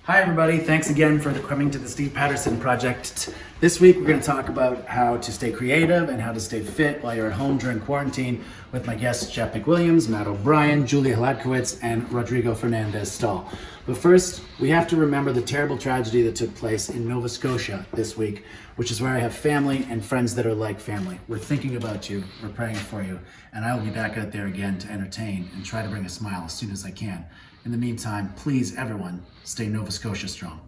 Hi everybody, thanks again for coming to the Steve Patterson Projecttt. This week we're going to talk about how to stay creative and how to stay fit while you're at home during quarantine with my guests Jeff MacWilliams, Matt O'Brien, Julia Hladkowicz, and Rodrigo Fernandez-Stoll. But first, we have to remember the terrible tragedy that took place in Nova Scotia this week, which is where I have family and friends that are like family. We're thinking about you, we're praying for you, and I will be back out there again to entertain and try to bring a smile as soon as I can. In the meantime, please, everyone, stay Nova Scotia strong.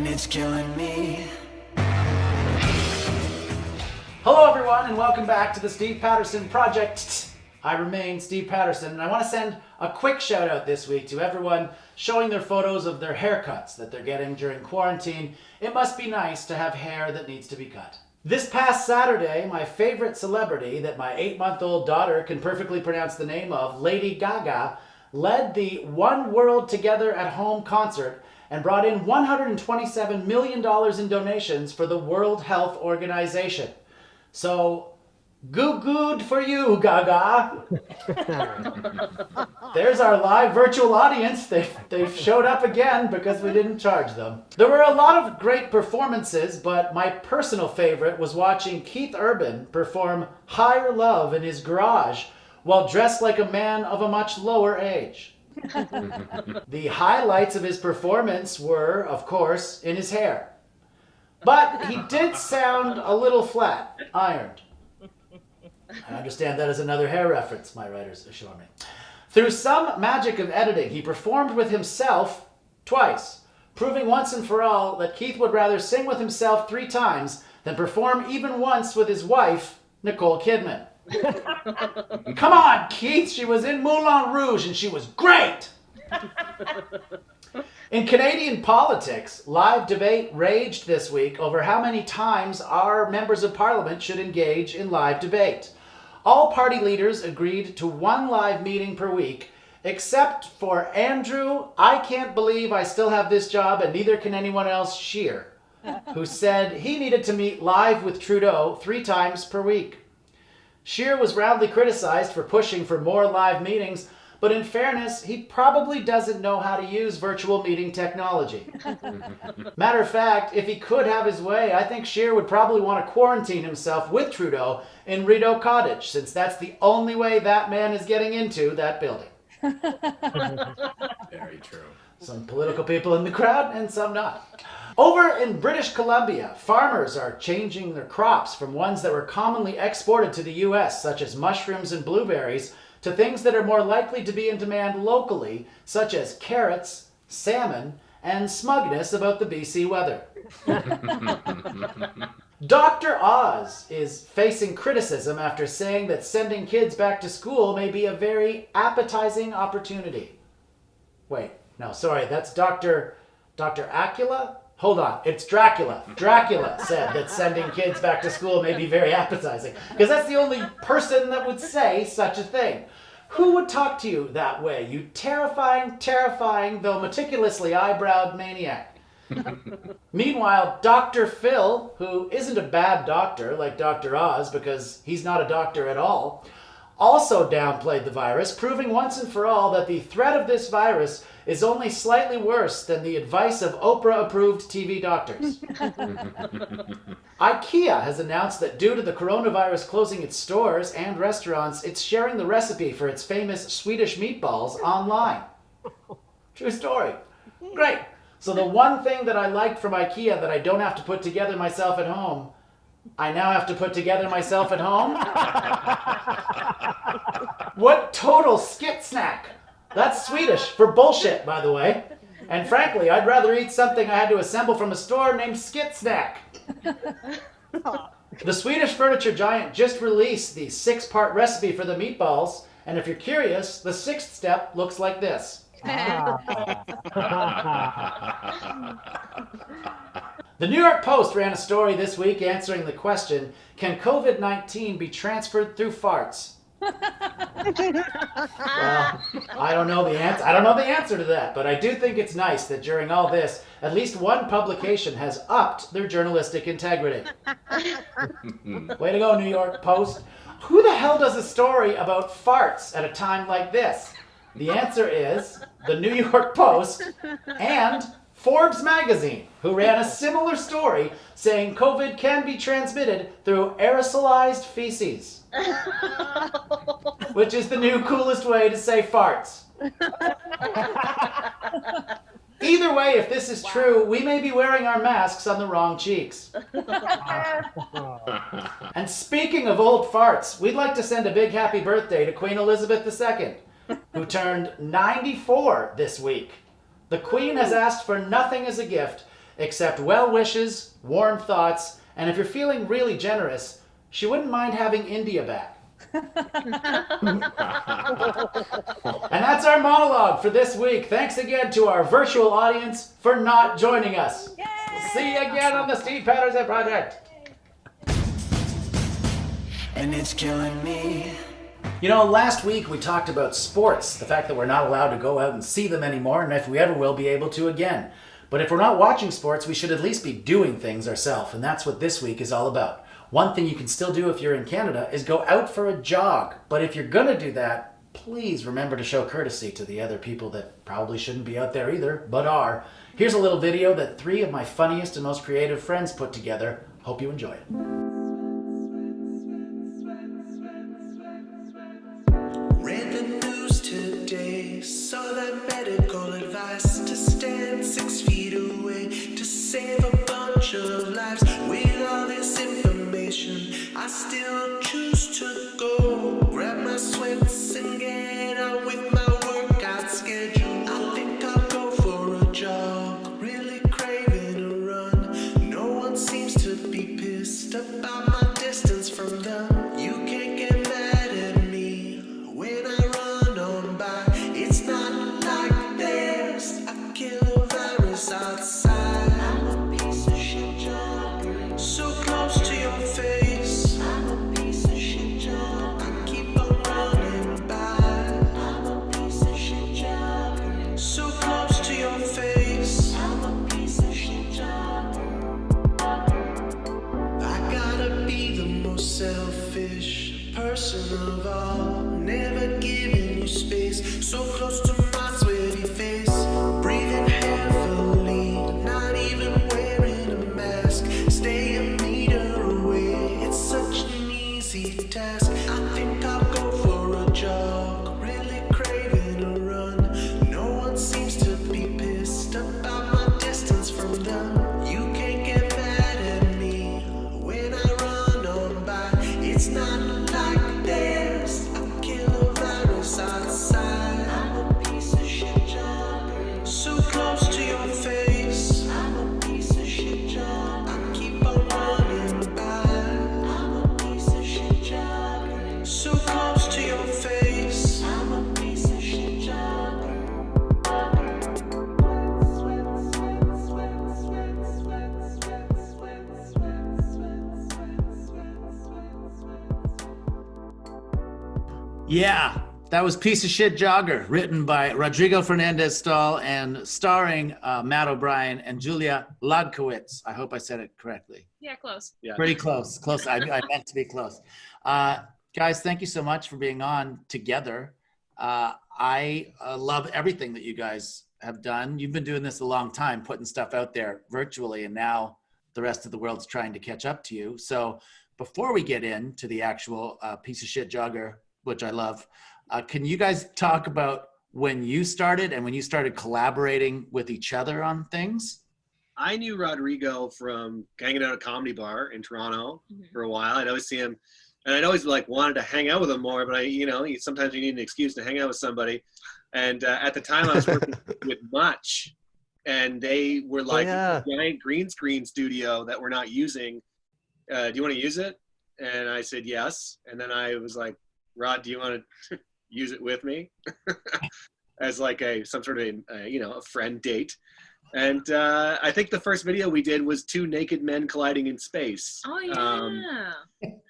It's killing me. Hello everyone and welcome back to the Steve Patterson Projecttt. I remain Steve Patterson and I want to send a quick shout out this week to everyone showing their photos of their haircuts that they're getting during quarantine. It must be nice to have hair that needs to be cut. This past Saturday, my favorite celebrity that my 8-month-old daughter can perfectly pronounce the name of, Lady Gaga, led the One World Together at Home concert and brought in $127 million in donations for the World Health Organization. So, good for you, Gaga. There's our live virtual audience. They've showed up again because we didn't charge them. There were a lot of great performances, but my personal favorite was watching Keith Urban perform Higher Love in his garage while dressed like a man of a much lower age. The highlights of his performance were, of course, in his hair. But he did sound a little flat, ironed. I understand that as another hair reference, my writers assure me. Through some magic of editing, he performed with himself twice, proving once and for all that Keith would rather sing with himself 3 times than perform even once with his wife, Nicole Kidman. Come on, Keith, she was in Moulin Rouge and she was great! In Canadian politics, live debate raged this week over how many times our members of parliament should engage in live debate. All party leaders agreed to 1 live meeting per week, except for Andrew, I can't believe I still have this job and neither can anyone else, Scheer, who said he needed to meet live with Trudeau 3 times per week. Scheer was roundly criticized for pushing for more live meetings, but in fairness, he probably doesn't know how to use virtual meeting technology. Matter of fact, if he could have his way, I think Scheer would probably want to quarantine himself with Trudeau in Rideau Cottage, since that's the only way that man is getting into that building. Very true. Some political people in the crowd and some not. Over in British Columbia, farmers are changing their crops from ones that were commonly exported to the US, such as mushrooms and blueberries, to things that are more likely to be in demand locally, such as carrots, salmon, and smugness about the BC weather. Dr. Oz is facing criticism after saying that sending kids back to school may be a very appetizing opportunity. Wait, no, sorry, that's Dr. Acula? Hold on, it's Dracula. Dracula said that sending kids back to school may be very appetizing, because that's the only person that would say such a thing. Who would talk to you that way, you terrifying, though meticulously eyebrowed maniac? Meanwhile, Dr. Phil, who isn't a bad doctor like Dr. Oz, because he's not a doctor at all, also downplayed the virus, proving once and for all that the threat of this virus is only slightly worse than the advice of Oprah-approved TV doctors. IKEA has announced that due to the coronavirus closing its stores and restaurants, it's sharing the recipe for its famous Swedish meatballs online. True story. Great. So the one thing that I liked from IKEA that I don't have to put together myself at home, I now have to put together myself at home? What total skit snack! That's Swedish for bullshit, by the way. And frankly, I'd rather eat something I had to assemble from a store named Skit Snack. The Swedish furniture giant just released the 6-part recipe for the meatballs, and if you're curious, the 6th step looks like this. The New York Post ran a story this week answering the question, can COVID-19 be transferred through farts? Well, I don't know the answer. I don't know the answer to that, but I do think it's nice that during all this, at least one publication has upped their journalistic integrity. Way to go, New York Post. Who the hell does a story about farts at a time like this? The answer is the New York Post and Forbes magazine, who ran a similar story saying COVID can be transmitted through aerosolized feces. Which is the new coolest way to say farts. Either way, if this is true, we may be wearing our masks on the wrong cheeks. And speaking of old farts, we'd like to send a big happy birthday to Queen Elizabeth II, who turned 94 this week. The Queen has asked for nothing as a gift except well wishes, warm thoughts, and if you're feeling really generous, she wouldn't mind having India back. And that's our monologue for this week. Thanks again to our virtual audience for not joining us. Yay! We'll see you again on the Steve Patterson Projecttt. and it's killing me. You know, last week we talked about sports, the fact that we're not allowed to go out and see them anymore, and if we ever will be able to again. But if we're not watching sports, we should at least be doing things ourselves, and that's what this week is all about. One thing you can still do if you're in Canada is go out for a jog. But if you're gonna do that, please remember to show courtesy to the other people that probably shouldn't be out there either, but are. Here's a little video that 3 of my funniest and most creative friends put together. Hope you enjoy it. Read the news today, saw that medical advice to stand 6 feet away to save a bunch of lives. With all this information, I still choose to go. Grab my sweats and get on with my workout schedule. I think I'll go for a jog, really craving a run. No one seems to be pissed about my distance from them. You can't get mad at me when I run on by. It's not like there's a killer virus outside. I'm a piece of shit jogger, so close to your face. I'm a piece of shit jogger, I keep on running by. I'm a piece of shit jogger, so close to your face. I'm a piece of shit jogger. I gotta be the most selfish person of all, never giving you space, so close to my sweaty face, breathing heavily, not even wearing a mask, stay a meter away, it's such an easy task. I think I'll go for a jog, really craving a run. No one seems to be pissed about my distance from them. You can't get mad at me when I run on by. It's not like there's a killer virus outside. I'm a piece of shit jogger, so close to your face. I'm a piece of shit jogger, I keep on running by. I'm a piece of shit jogger, so close to your face. I'm a piece of shit jogger. Yeah, that was Piece of Shit Jogger, written by Rodrigo Fernandez-Stoll and starring Matt O'Brien and Julia Hladkowicz. I hope I said it correctly. Yeah, close. Pretty close. Close. I meant to be close. Guys, thank you so much for being on together. I love everything that you guys have done. You've been doing this a long time, putting stuff out there virtually, and now the rest of the world's trying to catch up to you. So before we get into the actual Piece of Shit Jogger, which I love, can you guys talk about when you started and when you started collaborating with each other on things? I knew Rodrigo from hanging out at a comedy bar in Toronto for a while. I'd always see him, and I'd always like wanted to hang out with him more, but sometimes you need an excuse to hang out with somebody. And at the time I was working with Much, and they were like a giant green screen studio that we're not using. Do you want to use it? And I said yes. And then I was like, Rod, do you want to use it with me? As like some sort of a friend date. And I think the first video we did was 2 naked men colliding in space. Oh yeah.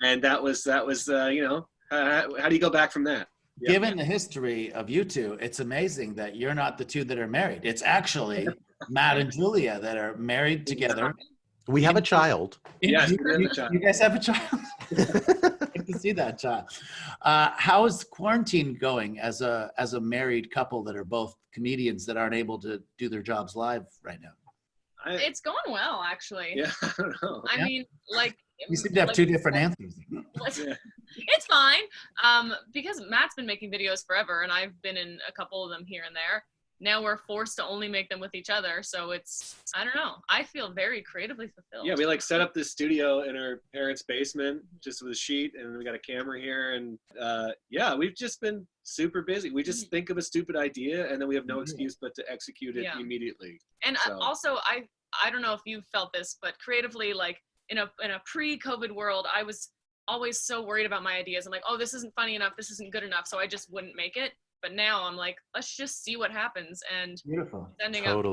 And that was you know, how do you go back from that? Yeah. Given the history of you two, it's amazing that you're not the two that are married. It's actually Matt and Julia that are married together. We have a child. Yes, you guys have a child. I can see that child. How is quarantine going as a married couple that are both comedians that aren't able to do their jobs live right now? It's going well, actually. Yeah, I don't know. I mean, like, You seem to have two different answers. Yeah. It's fine. Because Matt's been making videos forever, and I've been in a couple of them here and there. Now we're forced to only make them with each other, so it's, I don't know. I feel very creatively fulfilled. Yeah, we like set up this studio in our parents' basement just with a sheet, and we got a camera here, and yeah, we've just been super busy. We just think of a stupid idea, and then we have no excuse but to execute it immediately. And also, I don't know if you felt this, but creatively, like in a pre-COVID world, I was always so worried about my ideas. I'm like, oh, this isn't funny enough, this isn't good enough, so I just wouldn't make it. But now I'm like, let's just see what happens, and beautiful. Ending up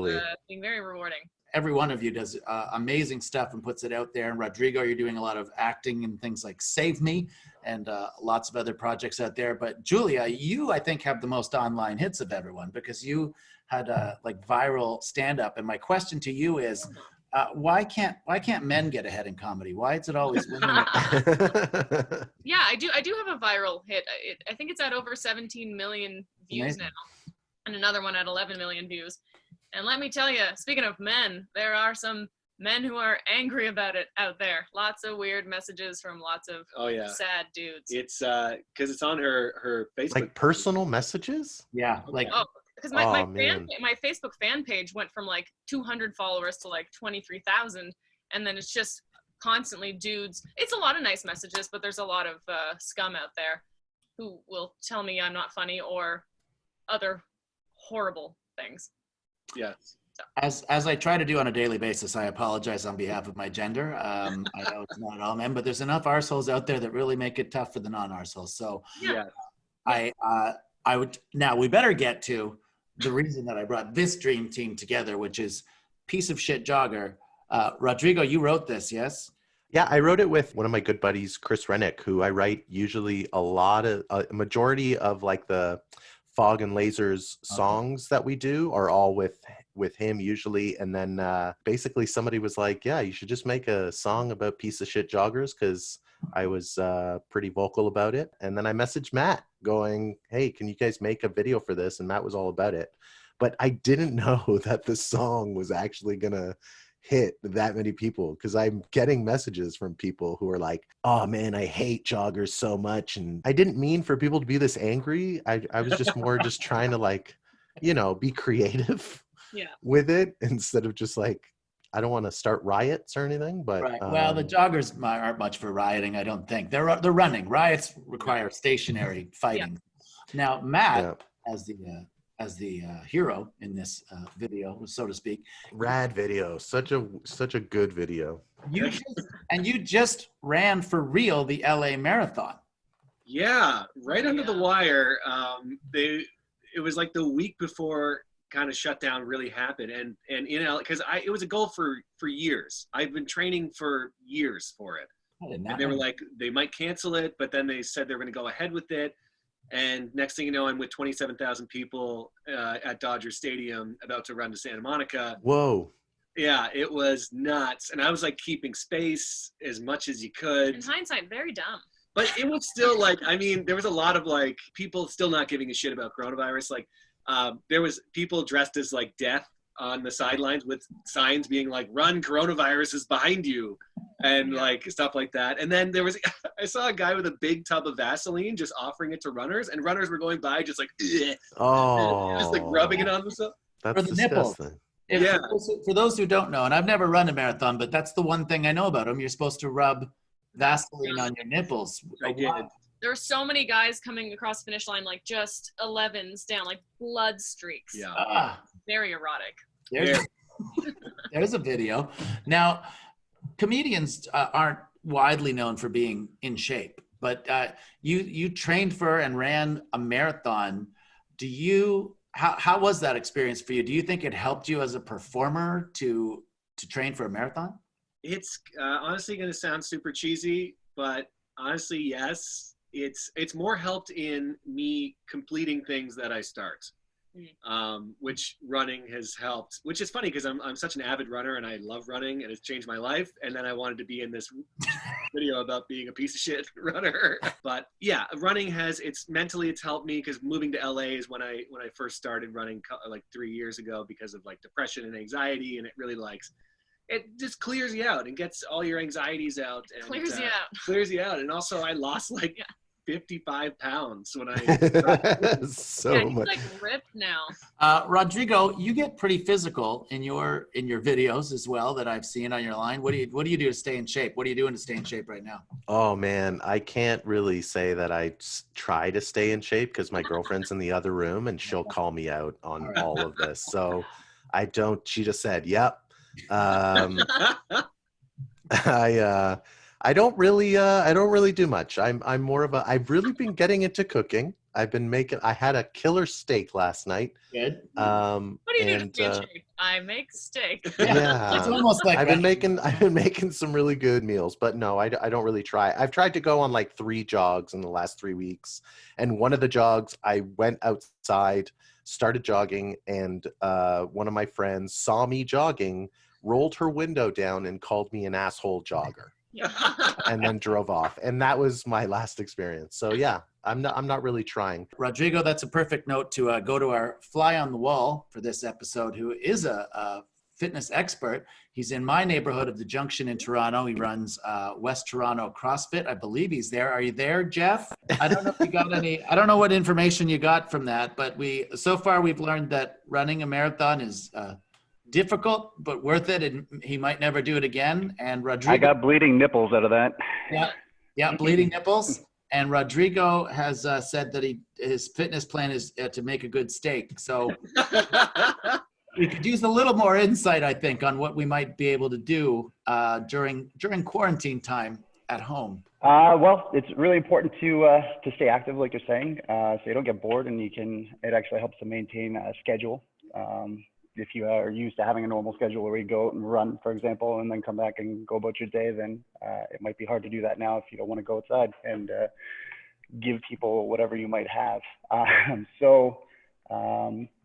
being very rewarding. Every one of you does amazing stuff and puts it out there. And Rodrigo, you're doing a lot of acting and things like Save Me and lots of other projects out there. But Julia, you, I think, have the most online hits of everyone because you had like viral stand-up. And my question to you is, why can't men get ahead in comedy? Why is it always women? Yeah, I do have a viral hit. I think it's at over 17 million views now, and another one at 11 million views. And let me tell you, speaking of men, there are some men who are angry about it out there. Lots of weird messages from lots of sad dudes. It's because it's on her Facebook. Like personal messages? Yeah, like. Oh. Because my Facebook fan page went from like 200 followers to like 23,000, and then it's just constantly dudes. It's a lot of nice messages, but there's a lot of scum out there who will tell me I'm not funny or other horrible things. Yes. So. As I try to do on a daily basis, I apologize on behalf of my gender. I know it's not all men, but there's enough arseholes out there that really make it tough for the non-arseholes. So I would now we better get to the reason that I brought this dream team together, which is Piece of Shit Jogger. Rodrigo, you wrote this, yes? Yeah, I wrote it with one of my good buddies, Chris Rennick, who I write usually a majority of like the Fog and Lasers songs that we do are all with him usually. And then basically somebody was like, yeah, you should just make a song about piece of shit joggers, because I was pretty vocal about it. And then I messaged Matt going, hey, can you guys make a video for this? And Matt was all about it. But I didn't know that the song was actually going to hit that many people, because I'm getting messages from people who are like, oh man, I hate joggers so much. And I didn't mean for people to be this angry. I was just more just trying to like, be creative with it instead of just like, I don't want to start riots or anything, but right. Well, the joggers aren't much for rioting, I don't think. They're running. Riots require stationary fighting. Now, Matt, as the hero in this video, so to speak. Rad video, such a good video. You just ran for real the LA Marathon. Yeah, right under the wire. It was like the week before kind of shutdown really happened, and in LA, because it was a goal for years. I've been training for years for it, and they were like they might cancel it, but then they said they're going to go ahead with it. And next thing you know, I'm with 27,000 people at Dodger Stadium about to run to Santa Monica. Whoa. Yeah, it was nuts. And I was like keeping space as much as you could. In hindsight, very dumb. But it was still like, I mean, there was a lot of like people still not giving a shit about coronavirus. Like there was people dressed as like death on the sidelines with signs being like, run, coronavirus is behind you. And like stuff like that. And then I saw a guy with a big tub of Vaseline just offering it to runners, and runners were going by just like, just like rubbing it on themselves. That's for the nipples. For those who don't know, and I've never run a marathon, but that's the one thing I know about them. You're supposed to rub Vaseline on your nipples. I did. There were so many guys coming across the finish line, like just 11s down, like blood streaks. Yeah. Very erotic. There's a video. Now, comedians aren't widely known for being in shape, but you trained for and ran a marathon. Do you How was that experience for you? Do you think it helped you as a performer to train for a marathon? It's honestly going to sound super cheesy, but honestly, yes. It's more helped in me completing things that I start, which running has helped. Which is funny because I'm such an avid runner and I love running and it's changed my life. And then I wanted to be in this video about being a piece of shit runner. But yeah, running it's helped me because moving to LA is when I first started running like 3 years ago because of like depression and anxiety, and it really it just clears you out and gets all your anxieties out. And Clears you out. Clears you out. And also I lost like 55 pounds when I He's much. like ripped now. Rodrigo, you get pretty physical in your videos as well that I've seen on your line. What do you do to stay in shape? What are you doing to stay in shape right now? Oh man, I can't really say that I try to stay in shape because my girlfriend's in the other room and she'll call me out on all of this. So I don't. She just said, "Yep." I don't really do much. I'm more of I've really been getting into cooking. I had a killer steak last night. Good. What do you do to stay in shape? I make steak. Yeah. It's almost like I've been making some really good meals, but no, I don't really try. I've tried to go on like 3 jogs in the last 3 weeks. And one of the jogs I went outside, started jogging, and one of my friends saw me jogging, rolled her window down and called me an asshole jogger. And then drove off, and that was my last experience. So yeah, I'm not really trying. Rodrigo, that's a perfect note to go to our fly on the wall for this episode, who is a fitness expert. He's in my neighborhood of the Junction in Toronto. He runs West Toronto CrossFit. I believe he's there. Are you there, Jeff? I don't know if you got any. I don't know what information you got from that, but so far we've learned that running a marathon is difficult but worth it, and he might never do it again. And Rodrigo, I got bleeding nipples out of that. Yeah, bleeding nipples. And Rodrigo has said that his fitness plan is to make a good steak. So we could use a little more insight, I think, on what we might be able to do during quarantine time at home. Well, it's really important to stay active, like you're saying, so you don't get bored, and it actually helps to maintain a schedule. If you are used to having a normal schedule where you go out and run, for example, and then come back and go about your day, then it might be hard to do that now if you don't want to go outside and give people whatever you might have.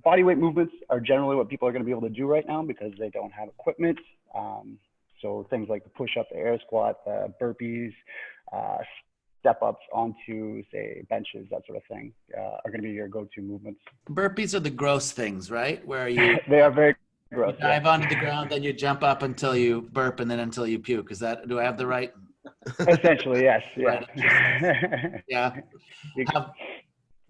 Body weight movements are generally what people are going to be able to do right now because they don't have equipment. So things like the push-up, the air squat, the burpees, step-ups onto, say, benches, that sort of thing, are going to be your go-to movements. Burpees are the gross things, right? Where you they are very gross. You dive onto the ground, then you jump up until you burp, and then until you puke. Do I have the right? Essentially, yes. Yeah. Yeah.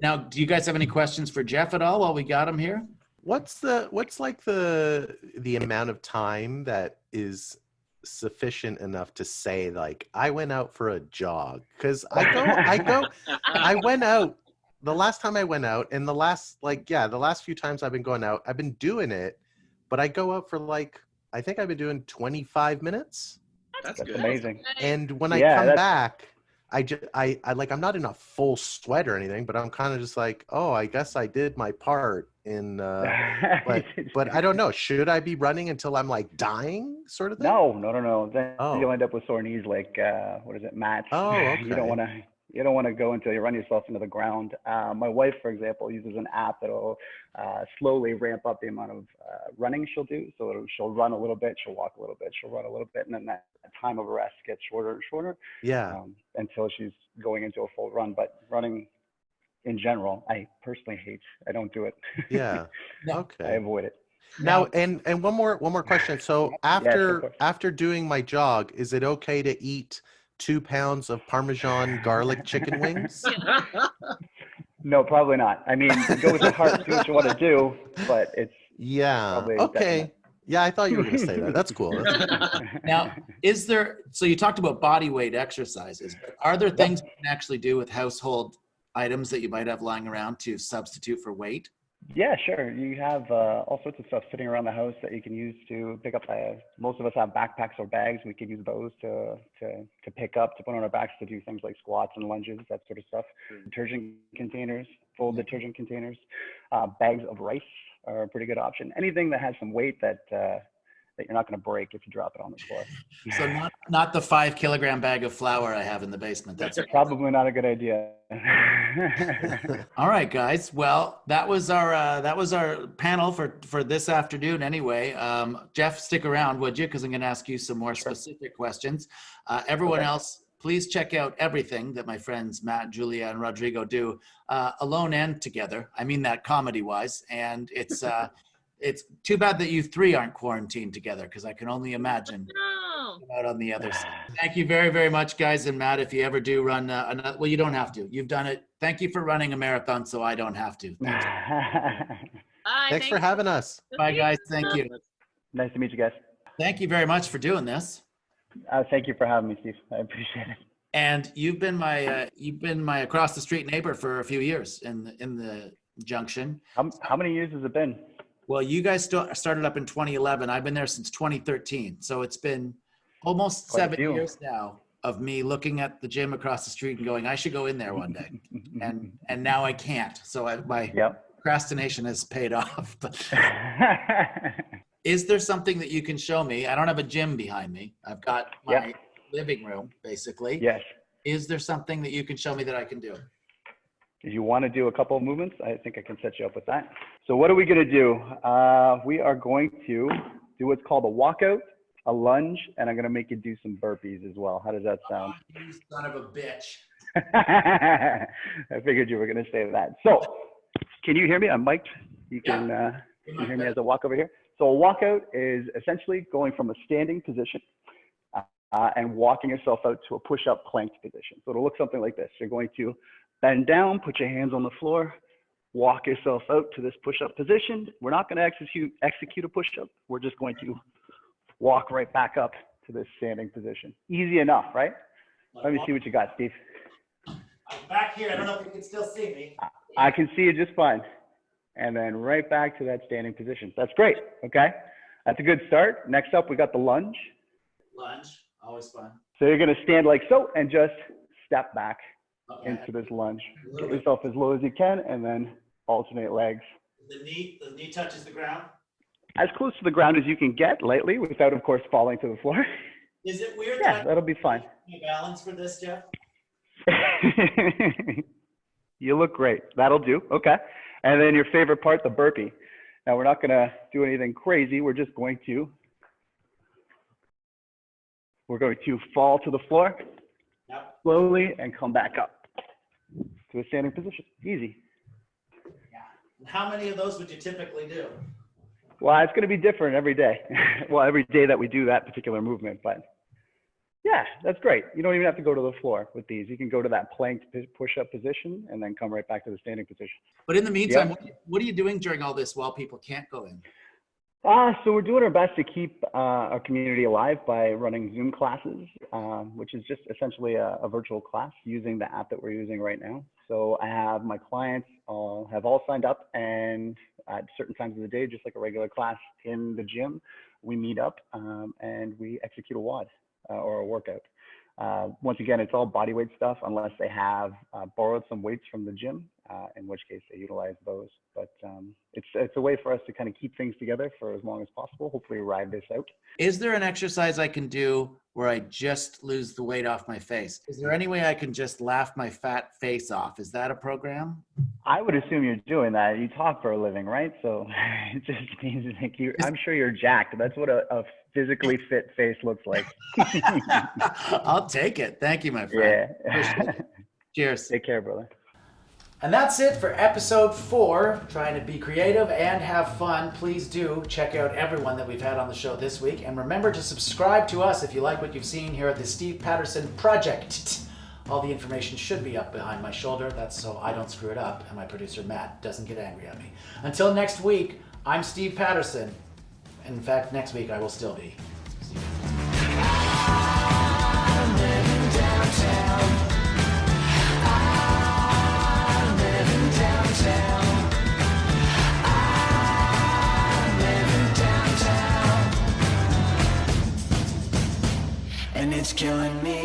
Now, do you guys have any questions for Jeff at all while we got him here? What's like the amount of time that is sufficient enough to say, like, I went out for a jog? Because I went out the last time I went out, and the last few times I've been going out, I've been doing it, but I go out for I think I've been doing 25 minutes. That's good. Amazing. And when I come back, I'm not in a full sweat or anything, but I'm kind of just like, oh, I guess I did my part in, but I don't know. Should I be running until I'm like dying, sort of thing? No. Then you'll end up with sore knees, like what is it, mats? Oh, okay. You don't want to go until you run yourself into the ground. My wife, for example, uses an app that'll slowly ramp up the amount of running she'll do. So she'll run a little bit, she'll walk a little bit, she'll run a little bit, and then that time of rest gets shorter and shorter. Yeah. Until she's going into a full run. But running in general, I personally hate. I don't do it. Yeah. Okay. I avoid it. Now, and one more question. So after doing my jog, is it okay to eat 2 pounds of Parmesan garlic chicken wings? No, probably not. I mean, go with the heart, do what you want to do, but it's okay. Definite. Yeah, I thought you were going to say that. That's cool. Now, so you talked about body weight exercises, but are there things you can actually do with household items that you might have lying around to substitute for weight? Yeah, sure. You have all sorts of stuff sitting around the house that you can use to pick up. Most of us have backpacks or bags. We could use those to pick up, to put on our backs, to do things like squats and lunges, that sort of stuff. Detergent containers, full detergent containers, bags of rice are a pretty good option. Anything that has some weight that you're not going to break if you drop it on the floor. So not the 5 kilogram bag of flour I have in the basement. That's probably not a good idea. All right, guys. Well, that was our panel for this afternoon. Anyway, Jeff, stick around, would you? Because I'm going to ask you some more specific questions. Everyone else, please check out everything that my friends Matt, Julia, and Rodrigo do, alone and together. I mean that comedy-wise, and it's. It's too bad that you three aren't quarantined together, because I can only imagine out on the other side. Thank you very, very much, guys. And Matt, if you ever do run another, well, you don't have to. You've done it. Thank you for running a marathon, so I don't have to. Thank you. Bye. Thanks for having us. Bye, guys. Thank you. Nice to meet you guys. Thank you very much for doing this. Thank you for having me, Steve. I appreciate it. And you've been my across the street neighbor for a few years in the junction. How many years has it been? Well, you guys started up in 2011. I've been there since 2013. So it's been almost Quite 7 years now of me looking at the gym across the street and going, I should go in there one day. and now I can't. So my procrastination has paid off. Is there something that you can show me? I don't have a gym behind me. I've got my living room, basically. Yes. Is there something that you can show me that I can do? If you want to do a couple of movements, I think I can set you up with that. So what are we going to do? We are going to do what's called a walkout, a lunge, and I'm going to make you do some burpees as well. How does that sound? Oh, you son of a bitch. I figured you were going to say that. So can you hear me? I'm mic'd. You can hear me as I walk over here. So a walkout is essentially going from a standing position and walking yourself out to a push-up plank position. So it'll look something like this. You're going to bend down, put your hands on the floor, walk yourself out to this push-up position. We're not going to execute a push-up. We're just going to walk right back up to this standing position. Easy enough, right? Let me see what you got, Steve. I'm back here. I don't know if you can still see me. I can see you just fine. And then right back to that standing position. That's great. Okay. That's a good start. Next up, we got the lunge. Lunge, always fun. So you're going to stand like so and just step back into this lunge. Get yourself as low as you can and then alternate legs. The knee touches the ground? As close to the ground as you can get, lightly, without, of course, falling to the floor. Is it weird? Yeah, that'll be fine. Balance for this, Jeff? You look great. That'll do. Okay. And then your favorite part, the burpee. Now, we're not going to do anything crazy. We're just going to fall to the floor slowly and come back up to a standing position. Easy. Yeah. How many of those would you typically do? Well, it's going to be different every day. Well, every day that we do that particular movement, but yeah, that's great. You don't even have to go to the floor with these. You can go to that planked push-up position and then come right back to the standing position. But in the meantime, what are you doing during all this while people can't go in? So we're doing our best to keep our community alive by running Zoom classes, which is just essentially a virtual class using the app that we're using right now. So I have my clients have all signed up, and at certain times of the day, just like a regular class in the gym, we meet up and we execute a WOD or a workout. Once again, it's all body weight stuff unless they have borrowed some weights from the gym, in which case they utilize those. But it's a way for us to kind of keep things together for as long as possible, hopefully ride this out. Is there an exercise I can do where I just lose the weight off my face? Is there any way I can just laugh my fat face off? Is that a program? I would assume you're doing that. You talk for a living, right? So it just means like I'm sure you're jacked. That's what a physically fit face looks like. I'll take it. Thank you, my friend. Yeah. Cheers. Take care, brother. And that's it for episode 4, trying to be creative and have fun. Please do check out everyone that we've had on the show this week. And remember to subscribe to us if you like what you've seen here at the Steve Patterson Projecttt. All the information should be up behind my shoulder. That's so I don't screw it up and my producer Matt doesn't get angry at me. Until next week, I'm Steve Patterson. In fact, next week I will still be. I'm living downtown. I'm living downtown. killing me.